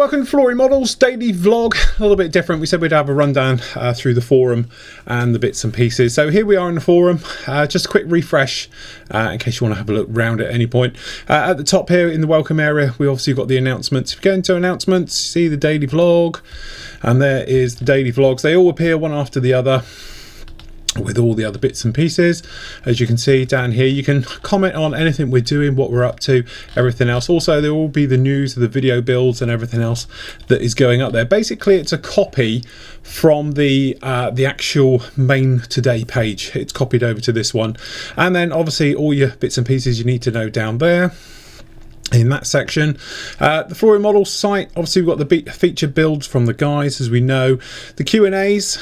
welcome to Flory Models daily vlog. A little bit different. We said we'd have a rundown through the forum and the bits and pieces. So here we are in the forum. Just a quick refresh in case you want to have a look round at any point. At the top here in the welcome area, we obviously got the announcements. If you go into announcements, see the daily vlog, and there is the daily vlogs. They all appear one after the other, with all the other bits and pieces. As you can see down here, you can comment on anything we're doing, what we're up to, everything else. Also, there will be the news, the video builds and everything else that is going up there. Basically, it's a copy from the actual main today page. It's copied over to this one, and then obviously all your bits and pieces you need to know down there in that section. The Flory Models site, obviously we've got the featured builds from the guys, as we know. The Q&A's,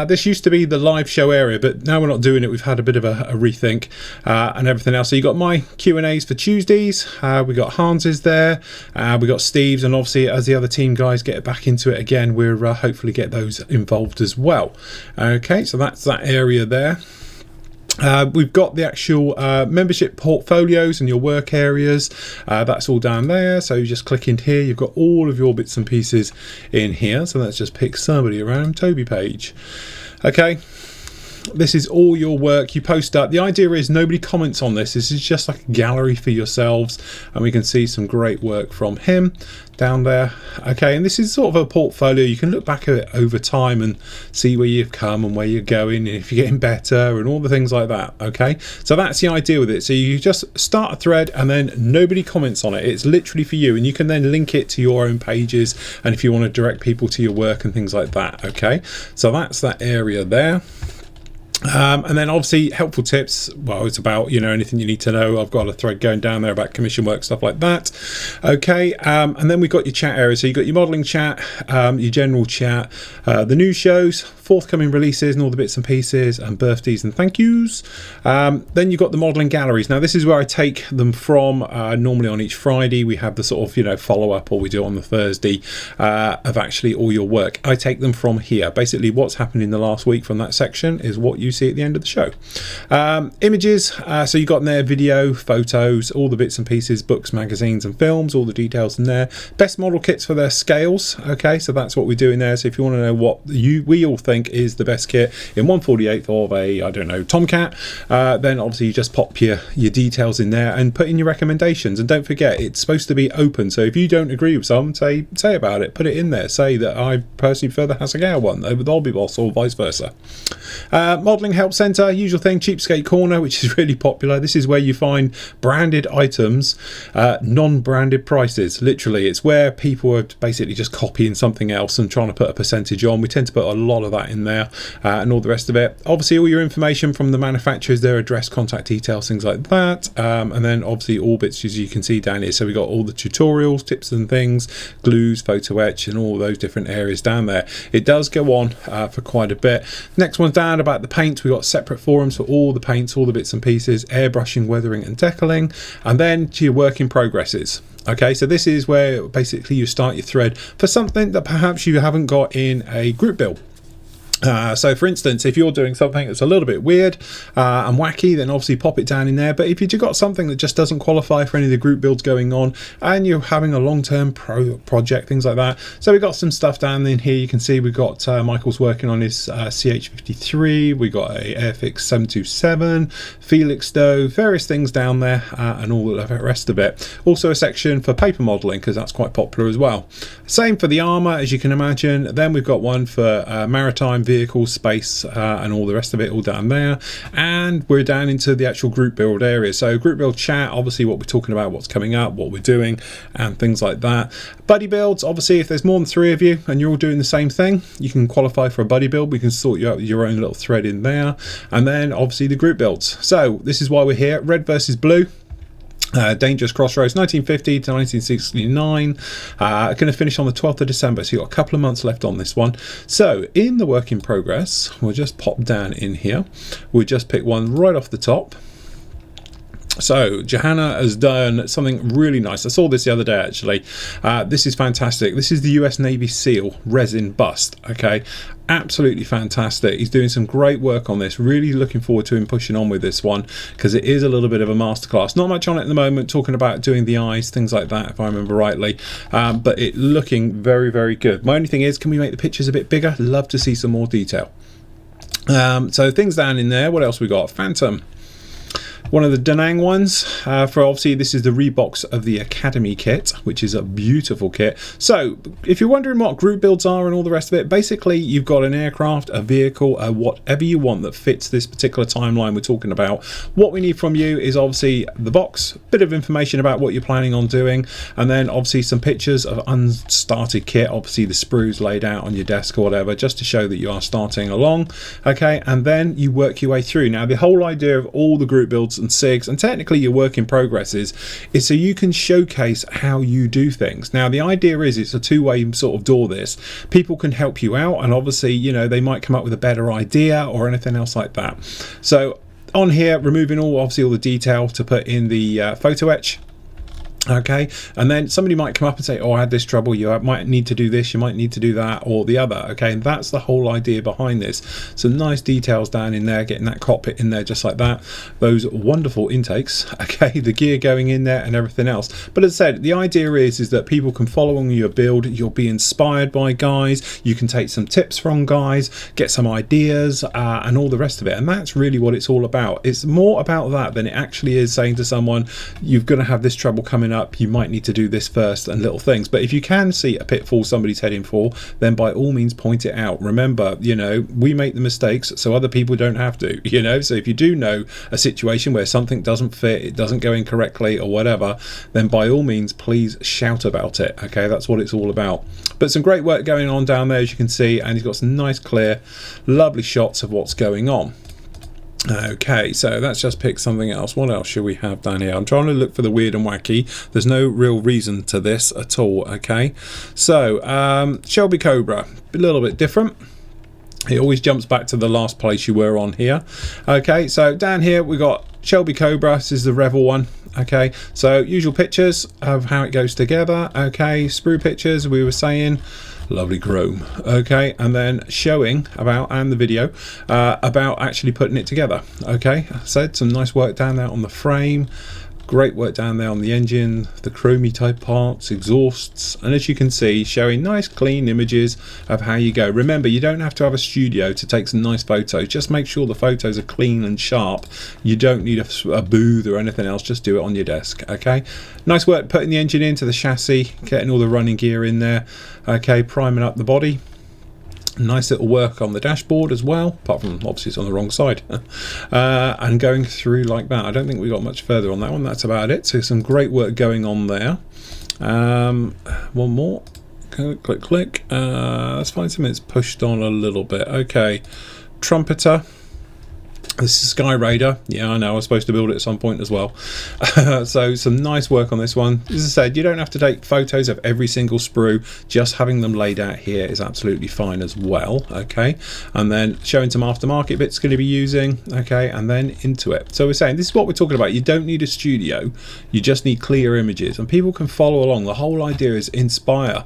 this used to be the live show area, but now we're not doing it. We've had a bit of a rethink and everything else. So you got my Q&A's for Tuesdays, we got Hans's there, we got Steve's, and obviously as the other team guys get back into it again, we're hopefully get those involved as well. Okay, so that's that area there. We've got the actual membership portfolios and your work areas. That's all down there, so you just click in here, you've got all of your bits and pieces in here. So let's just pick somebody around Toby page. Okay, this is all your work you post up. The idea is nobody comments on this. This is just like a gallery for yourselves, and we can see some great work from him down there. Okay, and this is sort of a portfolio. You can look back at it over time and see where you've come and where you're going, and if you're getting better and all the things like that. Okay, so that's the idea with it. So you just start a thread and then nobody comments on it. It's literally for you, and you can then link it to your own pages, and if you want to direct people to your work and things like that. Okay, so that's that area there. And then obviously helpful tips. Well, it's about, you know, anything you need to know. I've got a thread going down there about commission work, stuff like that. Okay, and then we've got your chat area. So you've got your modeling chat, your general chat, the news shows, forthcoming releases and all the bits and pieces, and birthdays and thank yous. Then you've got the modeling galleries. Now this is where I take them from. Normally on each Friday we have the sort of, you know, follow up, or we do it on the Thursday of actually all your work. I take them from here. Basically what's happened in the last week from that section is what you see at the end of the show. Images, so you've got in there video, photos, all the bits and pieces, books, magazines and films, all the details in there. Best model kits for their scales. Okay, so that's what we're doing there. So if you want to know what we all think is the best kit in 1/48 of a, I don't know, Tomcat, then obviously you just pop your details in there and put in your recommendations. And don't forget, it's supposed to be open, so if you don't agree with some, say about it, put it in there, say that I personally prefer the Hasegawa one over the Hobby Boss, or vice versa. Modeling help center, usual thing. Cheapskate Corner, which is really popular. This is where you find branded items, non-branded prices. Literally, it's where people are basically just copying something else and trying to put a percentage on. We tend to put a lot of that in there, and all the rest of it. Obviously all your information from the manufacturers, their address, contact details, things like that, and then obviously all bits as you can see down here. So we got all the tutorials, tips and things, glues, photo etch, and all those different areas down there. It does go on for quite a bit. Next one's down about the paint. We got separate forums for all the paints, all the bits and pieces, airbrushing, weathering and decaling, and then to your work in progresses. Okay, so this is where basically you start your thread for something that perhaps you haven't got in a group build. So for instance, if you're doing something that's a little bit weird and wacky, then obviously pop it down in there. But if you've got something that just doesn't qualify for any of the group builds going on, and you're having a long-term project, things like that, so we've got some stuff down in here. You can see we've got Michael's working on his CH53, we got a Airfix 727, Felix stove, various things down there, and all the rest of it. Also a section for paper modeling, because that's quite popular as well. Same for the armor, as you can imagine. Then we've got one for maritime, vehicle, space, and all the rest of it all down there. And we're down into the actual group build area. So group build chat, obviously what we're talking about, what's coming up, what we're doing, and things like that. Buddy builds, obviously if there's more than 3 of you and you're all doing the same thing, you can qualify for a buddy build. We can sort you out with your own little thread in there. And then obviously the group builds. So this is why we're here. Red versus blue. Dangerous Crossroads 1950 to 1969, going to finish on the 12th of December, so you've got a couple of months left on this one. So in the work in progress, we'll just pop down in here, we'll just pick one right off the top, So Johanna has done something really nice. I saw this the other day actually. This is fantastic. This is the US Navy SEAL resin bust. Okay, absolutely fantastic. He's doing some great work on this. Really looking forward to him pushing on with this one, because it is a little bit of a masterclass. Not much on it at the moment, talking about doing the eyes, things like that, if I remember rightly, but it looking very, very good. My only thing is, can we make the pictures a bit bigger? Love to see some more detail. So things down in there. What else we got? Phantom, one of the Da Nang ones, for obviously this is the Reeboks of the Academy kit, which is a beautiful kit. So if you're wondering what group builds are and all the rest of it, basically you've got an aircraft, a vehicle, whatever you want that fits this particular timeline we're talking about. What we need from you is obviously the box, bit of information about what you're planning on doing, and then obviously some pictures of unstarted kit, obviously the sprues laid out on your desk or whatever, just to show that you are starting along. Okay, and then you work your way through. Now the whole idea of all the group builds and SIGs, and technically your work in progresses, is so you can showcase how you do things. Now the idea is it's a two-way sort of door. This people can help you out, and obviously, you know, they might come up with a better idea or anything else like that. So on here, removing obviously all the detail to put in the photo etch. Okay, and then somebody might come up and say, oh, I had this trouble, you might need to do this, you might need to do that or the other. Okay, and that's the whole idea behind this. Some nice details down in there, getting that cockpit in there just like that, those wonderful intakes, okay, the gear going in there and everything else. But as I said, the idea is that people can follow on your build, you'll be inspired by guys, you can take some tips from guys, get some ideas, and all the rest of it. And that's really what it's all about. It's more about that than it actually is saying to someone, you're going to have this trouble coming up, you might need to do this first, and little things. But if you can see a pitfall somebody's heading for, then by all means point it out. Remember, you know, we make the mistakes so other people don't have to, you know. So if you do know a situation where something doesn't fit, it doesn't go in correctly or whatever, then by all means please shout about it. Okay, that's what it's all about. But some great work going on down there, as you can see, and he's got some nice clear lovely shots of what's going on. Okay, so let's just pick something else. What else should we have down here? I'm trying to look for the weird and wacky. There's no real reason to this at all. Okay, so Shelby Cobra, a little bit different. It always jumps back to the last place you were on here. Okay, so down here we got Shelby Cobra. This is the Revel one. Okay, so usual pictures of how it goes together. Okay, sprue pictures, we were saying. Lovely chrome. Okay, and then showing about, and the video about actually putting it together. Okay, I said some nice work down there on the frame, great work down there on the engine, the chromey type parts, exhausts, and as you can see, showing nice clean images of how you go. Remember, you don't have to have a studio to take some nice photos, just make sure the photos are clean and sharp. You don't need a booth or anything else, just do it on your desk. Okay, nice work putting the engine into the chassis, getting all the running gear in there. Okay, priming up the body. Nice little work on the dashboard as well, apart from obviously it's on the wrong side. And going through like that. I don't think we got much further on that one. That's about it. So some great work going on there. One more. Click. Let's find something that's pushed on a little bit. Okay, Trumpeter. This is Sky Raider. Yeah, I know, I was supposed to build it at some point as well. So some nice work on this one. As I said, you don't have to take photos of every single sprue, just having them laid out here is absolutely fine as well. Okay, and then showing some aftermarket bits going to be using. Okay, and then into it. So we're saying this is what we're talking about. You don't need a studio, you just need clear images, and people can follow along. The whole idea is inspire.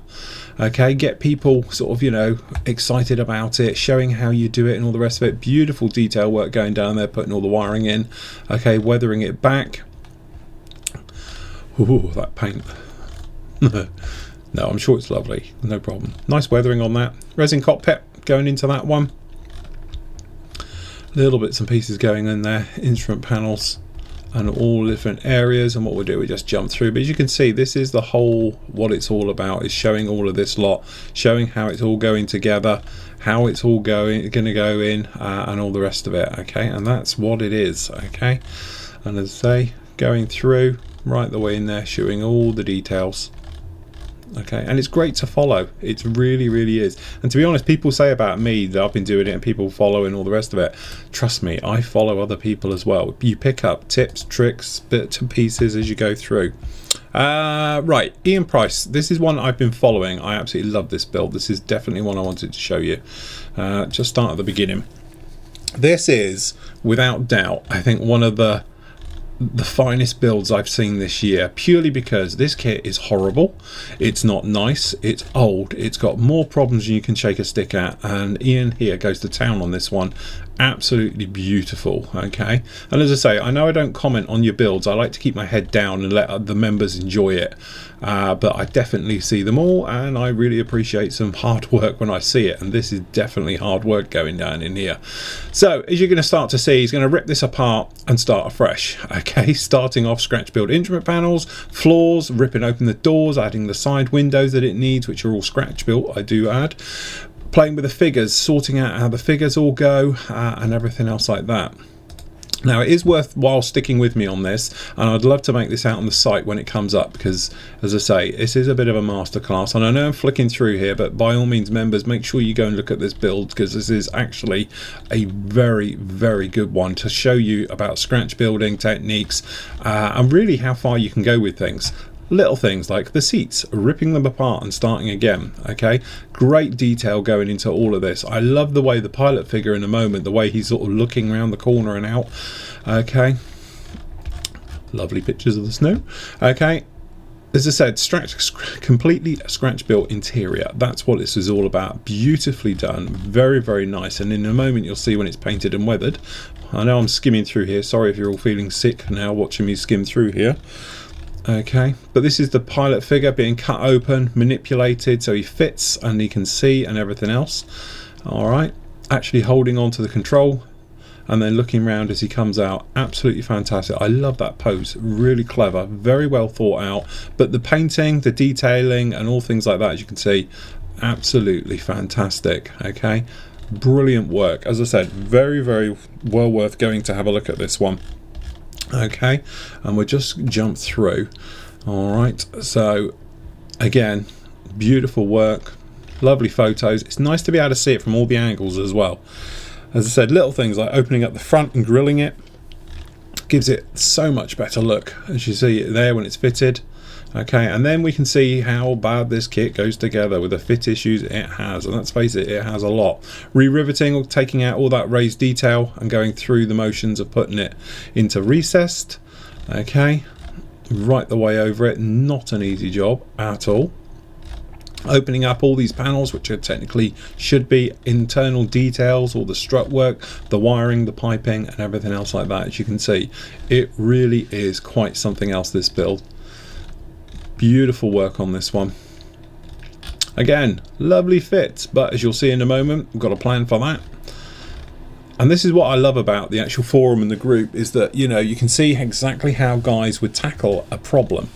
Okay, get people sort of, you know, excited about it, showing how you do it and all the rest of it. Beautiful detail work going down there, putting all the wiring in. Okay, weathering it back. Ooh, that paint. No, I'm sure it's lovely, no problem. Nice weathering on that. Resin cockpit going into that one. Little bits and pieces going in there. Instrument panels and all different areas, and what we'll do, we just jump through. But as you can see, this is the whole, what it's all about, is showing all of this lot, showing how it's all going together, how it's all going to go in, and all the rest of it. Okay, and that's what it is. Okay, and as I say, going through right the way in there, showing all the details. Okay, and it's great to follow. It really is. And to be honest, people say about me that I've been doing it and people follow and all the rest of it. Trust me, I follow other people as well. You pick up tips, tricks, bits and pieces as you go through. Right, Ian Price. This is one I've been following. I absolutely love this build. This is definitely one I wanted to show you. Just start at the beginning. This is, without doubt, I think one of the the finest builds I've seen this year, purely because this kit is horrible, it's not nice, it's old, it's got more problems than you can shake a stick at, and Ian here goes to town on this one. Absolutely beautiful. Okay, and as I say, I know I don't comment on your builds, I like to keep my head down and let the members enjoy it, but I definitely see them all, and I really appreciate some hard work when I see it, and this is definitely hard work going down in here. So as you're going to start to see, he's going to rip this apart and start afresh. Okay, starting off scratch build instrument panels, floors, ripping open the doors, adding the side windows that it needs, which are all scratch built, I do add. Playing with the figures, sorting out how the figures all go, and everything else like that. Now, it is worthwhile sticking with me on this, and I'd love to make this out on the site when it comes up, because as I say, this is a bit of a masterclass, and I know I'm flicking through here, but by all means, members, make sure you go and look at this build, because this is actually a very, very good one to show you about scratch building techniques, and really how far you can go with things. Little things like the seats, ripping them apart and starting again. Okay, great detail going into all of this. I love the way the pilot figure in a moment, the way he's sort of looking around the corner and out. Okay, lovely pictures of the snow. Okay, as I said, completely scratch built interior. That's what this is all about. Beautifully done, very, very nice, and in a moment you'll see when it's painted and weathered. I know I'm skimming through here, sorry if you're all feeling sick now watching me skim through here. Okay, but this is the pilot figure being cut open, manipulated so he fits and he can see and everything else. Alright, actually holding on to the control and then looking around as he comes out. Absolutely fantastic. I love that pose, really clever, very well thought out, but the painting, the detailing and all things like that, as you can see, absolutely fantastic. Okay, brilliant work. As I said, very, very well worth going to have a look at this one. Okay, and we'll just jump through. All right, so again, beautiful work, lovely photos. It's nice to be able to see it from all the angles as well. As I said, little things like opening up the front and grilling it gives it so much better look, as you see it there when it's fitted. Okay, and then we can see how bad this kit goes together with the fit issues it has, and let's face it, it has a lot. Re-riveting or taking out all that raised detail and going through the motions of putting it into recessed. Okay, right the way over it, not an easy job at all. Opening up all these panels, which are technically should be internal details, all the strut work, the wiring, the piping and everything else like that. As you can see, it really is quite something else, this build. Beautiful work on this one. Again, lovely fit, but as you'll see in a moment, we've got a plan for that. And this is what I love about the actual forum and the group, is that, you know, you can see exactly how guys would tackle a problem.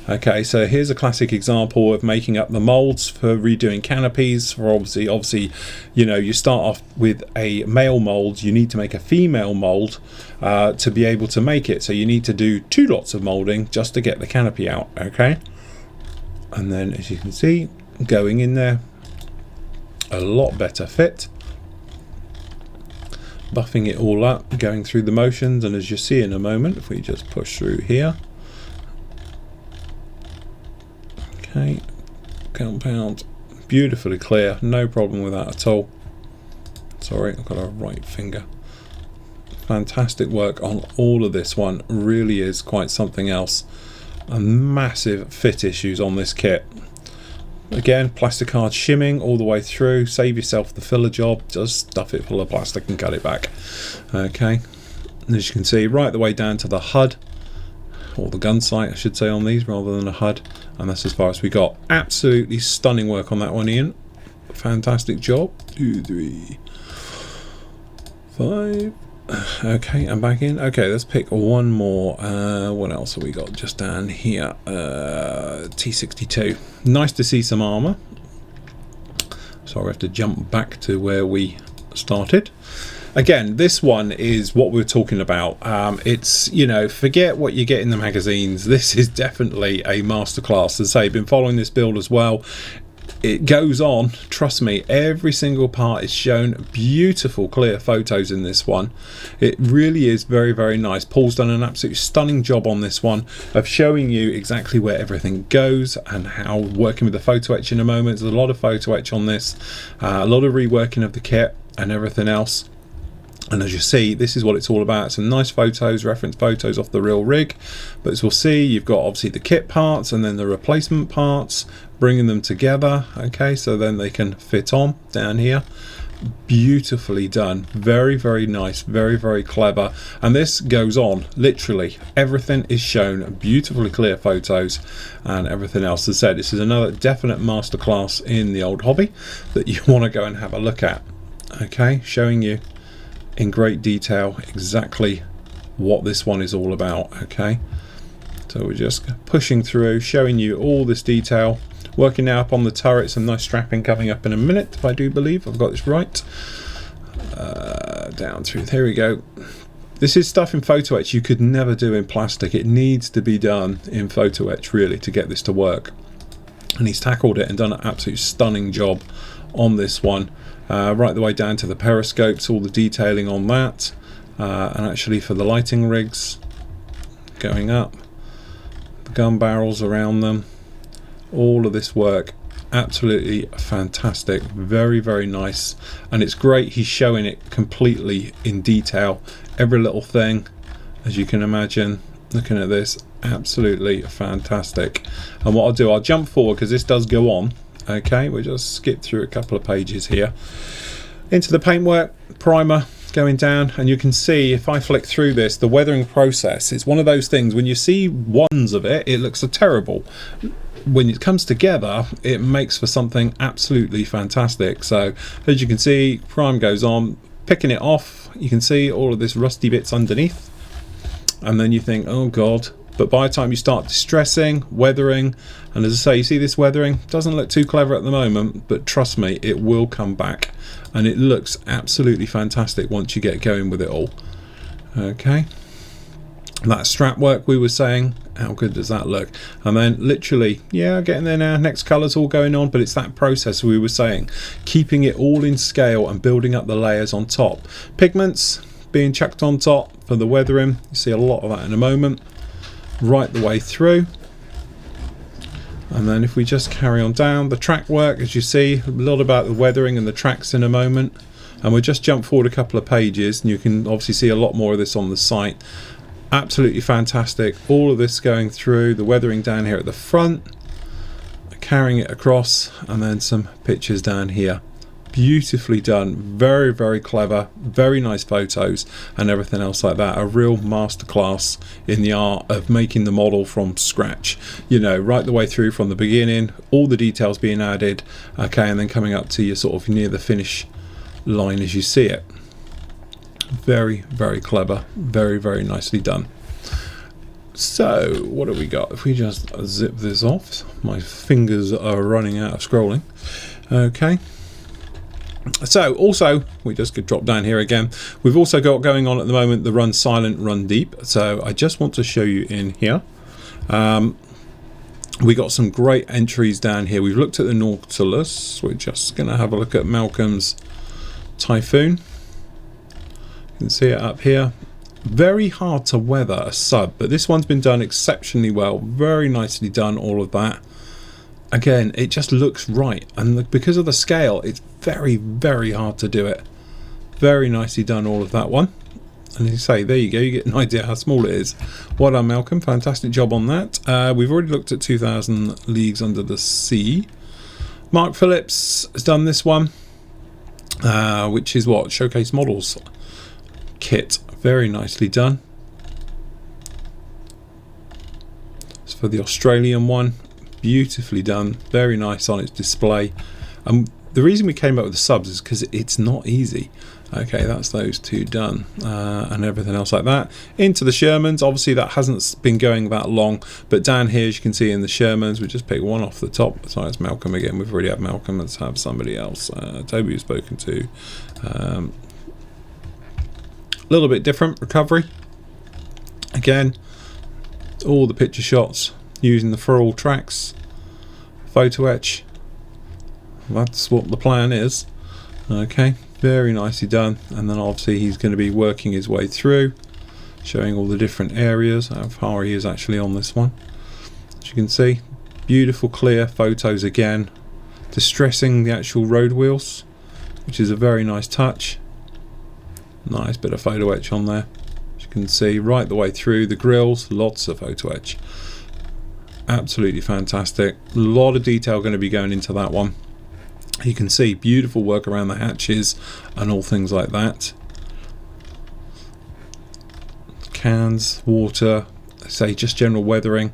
Okay, so here's a classic example of making up the molds for redoing canopies. For obviously, you know, you start off with a male mold, you need to make a female mold to be able to make it. So you need to do 2 lots of molding just to get the canopy out. Okay, and then as you can see, going in there, a lot better fit. Buffing it all up, going through the motions, and as you see in a moment, if we just push through here. Okay, compound, beautifully clear, no problem with that at all. Sorry, I've got a right finger. Fantastic work on all of this one, really is quite something else. And massive fit issues on this kit. Again, plastic card shimming all the way through. Save yourself the filler job, just stuff it full of plastic and cut it back. Okay, and as you can see, right the way down to the HUD, or the gun sight I should say on these rather than a HUD, and that's as far as we got. Absolutely stunning work on that one, Ian. Fantastic job. 2, 3, 5. Okay, I'm back in. Okay, let's pick one more. What else have we got just down here? T62. Nice to see some armor. So I have to jump back to where we started. Again, this one is what we're talking about. It's, you know, forget what you get in the magazines. This is definitely a masterclass. As I say, been following this build as well. It goes on, trust me, every single part is shown. Beautiful clear photos in this one. It really is very, very nice. Paul's done an absolutely stunning job on this one of showing you exactly where everything goes and how, working with the photo etch in a moment. There's a lot of photo etch on this, a lot of reworking of the kit and everything else. And as you see, this is what it's all about. Some nice photos, reference photos off the real rig. But as we'll see, you've got obviously the kit parts and then the replacement parts, bringing them together. Okay, so then they can fit on down here. Beautifully done. Very, very nice. Very, very clever. And this goes on. Literally, everything is shown. Beautifully clear photos and everything else. As I said, this is another definite masterclass in the old hobby that you want to go and have a look at. Okay, showing you in great detail exactly what this one is all about. Okay, so we're just pushing through, showing you all this detail, working now up on the turret. Some nice strapping coming up in a minute, if I do believe I've got this right. Down through, there we go. This is stuff in photo etch you could never do in plastic. It needs to be done in photo etch really to get this to work, and he's tackled it and done an absolute stunning job on this one. Right the way down to the periscopes, all the detailing on that, and actually for the lighting rigs going up, the gun barrels around them, all of this work, absolutely fantastic. Very, very nice, and it's great he's showing it completely in detail, every little thing, as you can imagine. Looking at this, absolutely fantastic. And what I'll do, I'll jump forward because this does go on. Okay, we'll just skip through a couple of pages here into the paintwork, primer going down, and you can see if I flick through this, the weathering process, it's one of those things when you see ones of it, it looks so terrible. When it comes together, it makes for something absolutely fantastic. So as you can see, prime goes on, picking it off, you can see all of this rusty bits underneath, and then you think, oh god. But by the time you start distressing, weathering, and as I say, you see this weathering doesn't look too clever at the moment, but trust me, it will come back, and it looks absolutely fantastic once you get going with it all. Okay, that strap work we were saying, how good does that look? And then literally, yeah, getting there now, next colours all going on, but it's that process we were saying, keeping it all in scale and building up the layers on top. Pigments being chucked on top for the weathering, you see a lot of that in a moment, right the way through. And then if we just carry on down, the track work, as you see, a lot about the weathering and the tracks in a moment. And we'll just jump forward a couple of pages and you can obviously see a lot more of this on the site. Absolutely fantastic. All of this going through, the weathering down here at the front, carrying it across, and then some pictures down here. Beautifully done, very, very clever, very nice photos and everything else like that. A real masterclass in the art of making the model from scratch, you know, right the way through from the beginning, all the details being added, okay, and then coming up to your sort of near the finish line as you see it. Very, very clever, very, very nicely done. So what have we got? If we just zip this off, my fingers are running out of scrolling. Okay, so also we just could drop down here again, we've also got going on at the moment the run silent, run deep. So I just want to show you in here, we got some great entries down here. We've looked at the Nautilus, we're just going to have a look at Malcolm's Typhoon. You can see it up here. Very hard to weather a sub, but this one's been done exceptionally well, very nicely done, all of that. Again, it just looks right, and because of the scale, it's very, very hard to do it. Very nicely done, all of that one. And as you say, there you go, you get an idea how small it is. Well done, Malcolm, fantastic job on that. We've already looked at 2000 Leagues Under the Sea. Mark Phillips has done this one, which is what? Showcase Models kit. Very nicely done. It's for the Australian one. Beautifully done, very nice on its display. The reason we came up with the subs is because it's not easy. Okay, that's those two done, and everything else like that. Into the Shermans, obviously that hasn't been going that long, but down here as you can see in the Shermans, we just pick one off the top. Sorry, it's Malcolm again, we've already had Malcolm, let's have somebody else. Toby we've spoken to. A little bit different, Recovery. Again, all the picture shots using the for all tracks, photo etch, that's what the plan is. Okay, very nicely done. And then obviously he's going to be working his way through, showing all the different areas, how far he is actually on this one. As you can see, beautiful clear photos again, distressing the actual road wheels, which is a very nice touch. Nice bit of photo etch on there. As you can see right the way through the grills, lots of photo etch. Absolutely fantastic. A lot of detail going to be going into that one. You can see beautiful work around the hatches and all things like that. Cans, water, say just general weathering,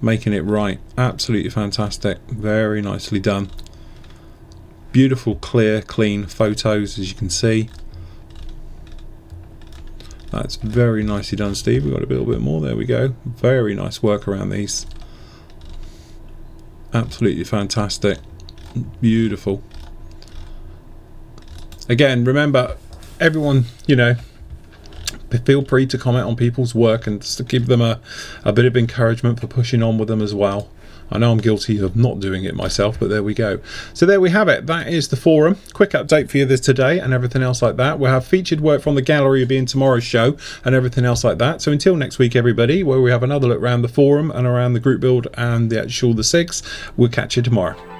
making it right. Absolutely fantastic. Very nicely done. Beautiful, clear, clean photos, as you can see. That's very nicely done, Steve. We've got a little bit more. There we go. Very nice work around these. Absolutely fantastic. Beautiful. Again, remember, everyone, you know, feel free to comment on people's work and just to give them a bit of encouragement for pushing on with them as well. I know I'm guilty of not doing it myself, but there we go. So there we have it. That is the forum. Quick update for you this today and everything else like that. We'll have featured work from the gallery being tomorrow's show and everything else like that. So until next week, everybody, where we have another look around the forum and around the group build and the actual the SIGs, we'll catch you tomorrow.